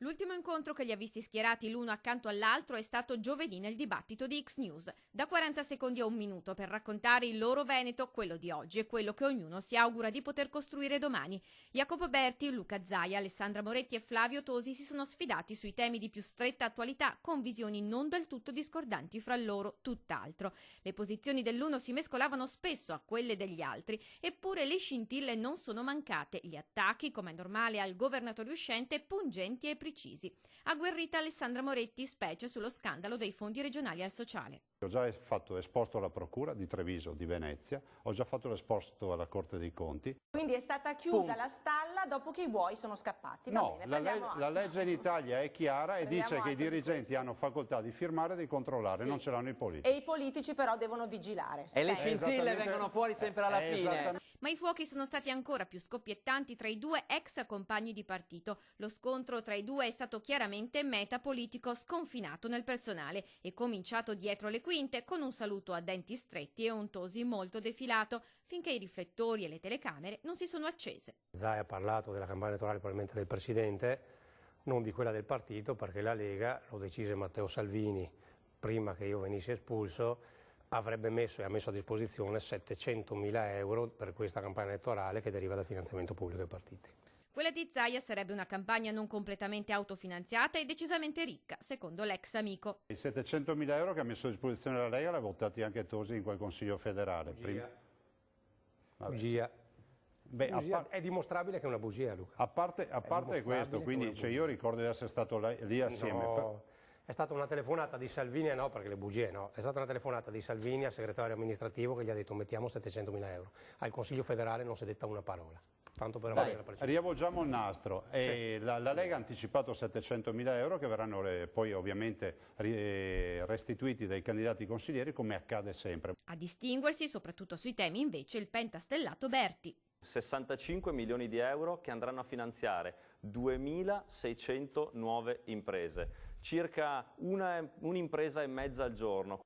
L'ultimo incontro che li ha visti schierati l'uno accanto all'altro è stato giovedì nel dibattito di X News, da 40 secondi a un minuto per raccontare il loro Veneto, quello di oggi e quello che ognuno si augura di poter costruire domani. Jacopo Berti, Luca Zaia, Alessandra Moretti e Flavio Tosi si sono sfidati sui temi di più stretta attualità con visioni non del tutto discordanti fra loro, tutt'altro. Le posizioni dell'uno si mescolavano spesso a quelle degli altri, eppure le scintille non sono mancate, gli attacchi, come è normale al governatore uscente, pungenti e precisi. Agguerrita Alessandra Moretti, specie sullo scandalo dei fondi regionali al sociale. Ho già fatto esposto alla Procura di Treviso, di Venezia, ho già fatto l'esposto alla Corte dei Conti. Quindi è stata chiusa la stalla dopo che i buoi sono scappati. Va No, bene, la legge in Italia è chiara e dice che i dirigenti hanno facoltà di firmare e di controllare, sì, non ce l'hanno i politici. E i politici però devono vigilare. E le scintille vengono fuori sempre alla fine. Ma i fuochi sono stati ancora più scoppiettanti tra i due ex compagni di partito. Lo scontro tra i due è stato chiaramente metapolitico, sconfinato nel personale e cominciato dietro le quinte con un saluto a denti stretti e un Tosi molto defilato, finché i riflettori e le telecamere non si sono accese. Zaia ha parlato della campagna elettorale probabilmente del Presidente, non di quella del partito, perché la Lega, lo decise Matteo Salvini prima che io venissi espulso, avrebbe messo e ha messo a disposizione 700.000 euro per questa campagna elettorale che deriva dal finanziamento pubblico ai partiti. Quella di Zaia sarebbe una campagna non completamente autofinanziata e decisamente ricca, secondo l'ex amico. I 700.000 euro che ha messo a disposizione la Lega l'ha votati anche Tosi in quel Consiglio federale. Bugia. È dimostrabile che è una bugia, Luca. A parte questo, quindi io ricordo di essere stato lì assieme. No, è stata una telefonata di Salvini, no, perché le bugie no, è stata una telefonata di Salvini al segretario amministrativo che gli ha detto mettiamo 700.000 euro. Al Consiglio federale non si è detta una parola. Tanto per avere la precisione. Riavvolgiamo il nastro. E la Lega ha anticipato 700.000 euro che verranno poi ovviamente restituiti dai candidati consiglieri, come accade sempre. A distinguersi, soprattutto sui temi, invece, il pentastellato Berti. 65 milioni di euro che andranno a finanziare 2.600 nuove imprese, circa un'impresa e mezza al giorno.